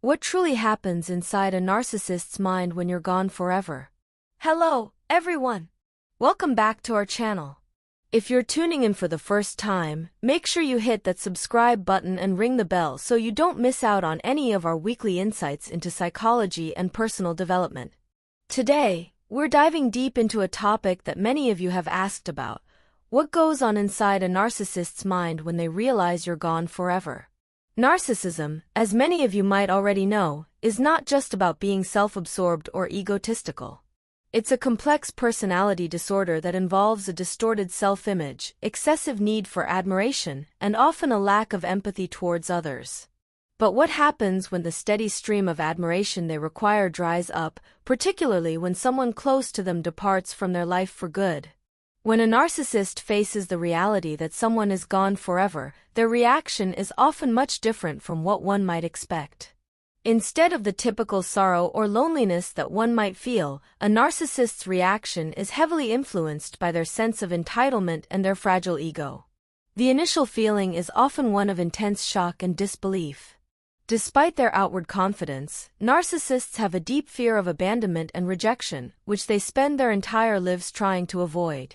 What truly happens inside a narcissist's mind when you're gone forever? Hello, everyone! Welcome back to our channel. If you're tuning in for the first time, make sure you hit that subscribe button and ring the bell so you don't miss out on any of our weekly insights into psychology and personal development. Today, we're diving deep into a topic that many of you have asked about. What goes on inside a narcissist's mind when they realize you're gone forever? Narcissism, as many of you might already know, is not just about being self-absorbed or egotistical. It's a complex personality disorder that involves a distorted self-image, excessive need for admiration, and often a lack of empathy towards others. But what happens when the steady stream of admiration they require dries up, particularly when someone close to them departs from their life for good? When a narcissist faces the reality that someone is gone forever, their reaction is often much different from what one might expect. Instead of the typical sorrow or loneliness that one might feel, a narcissist's reaction is heavily influenced by their sense of entitlement and their fragile ego. The initial feeling is often one of intense shock and disbelief. Despite their outward confidence, narcissists have a deep fear of abandonment and rejection, which they spend their entire lives trying to avoid.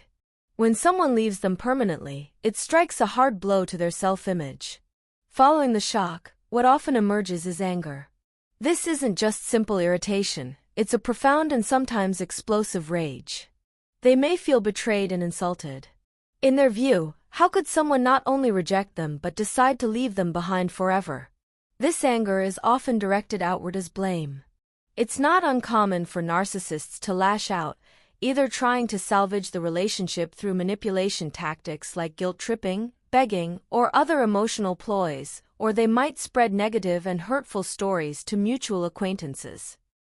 When someone leaves them permanently, it strikes a hard blow to their self-image. Following the shock, what often emerges is anger. This isn't just simple irritation, it's a profound and sometimes explosive rage. They may feel betrayed and insulted. In their view, how could someone not only reject them but decide to leave them behind forever? This anger is often directed outward as blame. It's not uncommon for narcissists to lash out, either trying to salvage the relationship through manipulation tactics like guilt-tripping, begging, or other emotional ploys, or they might spread negative and hurtful stories to mutual acquaintances.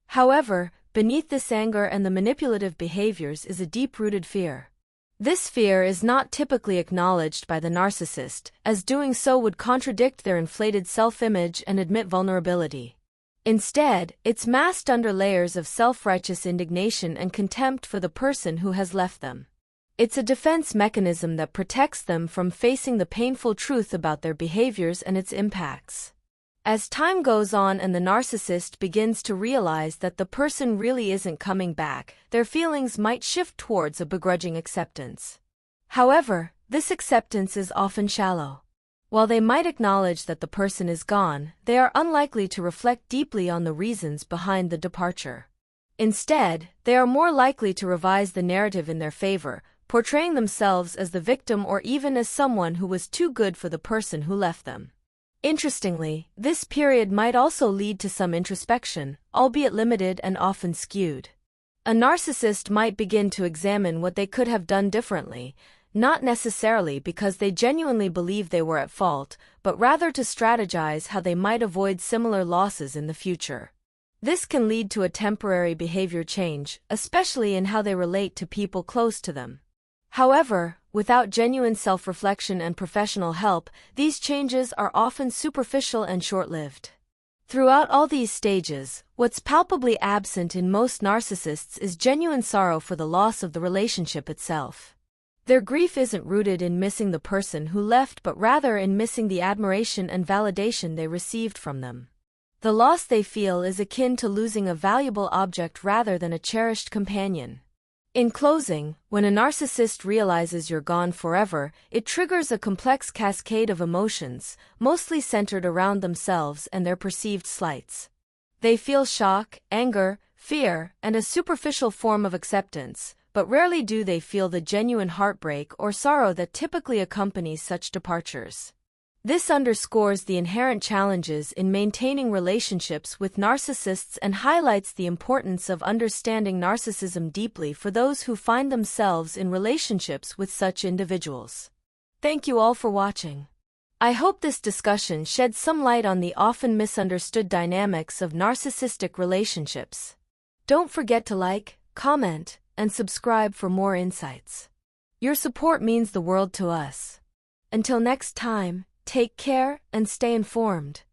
However, beneath this anger and the manipulative behaviors is a deep-rooted fear. This fear is not typically acknowledged by the narcissist, as doing so would contradict their inflated self-image and admit vulnerability. Instead, it's masked under layers of self-righteous indignation and contempt for the person who has left them. It's a defense mechanism that protects them from facing the painful truth about their behaviors and its impacts. As time goes on and the narcissist begins to realize that the person really isn't coming back, their feelings might shift towards a begrudging acceptance. However, this acceptance is often shallow. While they might acknowledge that the person is gone, they are unlikely to reflect deeply on the reasons behind the departure. Instead, they are more likely to revise the narrative in their favor, portraying themselves as the victim or even as someone who was too good for the person who left them. Interestingly, this period might also lead to some introspection, albeit limited and often skewed. A narcissist might begin to examine what they could have done differently, not necessarily because they genuinely believe they were at fault, but rather to strategize how they might avoid similar losses in the future. This can lead to a temporary behavior change, especially in how they relate to people close to them. However, without genuine self-reflection and professional help, these changes are often superficial and short-lived. Throughout all these stages, what's palpably absent in most narcissists is genuine sorrow for the loss of the relationship itself. Their grief isn't rooted in missing the person who left but rather in missing the admiration and validation they received from them. The loss they feel is akin to losing a valuable object rather than a cherished companion. In closing, when a narcissist realizes you're gone forever, it triggers a complex cascade of emotions, mostly centered around themselves and their perceived slights. They feel shock, anger, fear, and a superficial form of acceptance, but rarely do they feel the genuine heartbreak or sorrow that typically accompanies such departures. This underscores the inherent challenges in maintaining relationships with narcissists and highlights the importance of understanding narcissism deeply for those who find themselves in relationships with such individuals. Thank you all for watching. I hope this discussion sheds some light on the often misunderstood dynamics of narcissistic relationships. Don't forget to like, comment, and subscribe for more insights. Your support means the world to us. Until next time, take care and stay informed.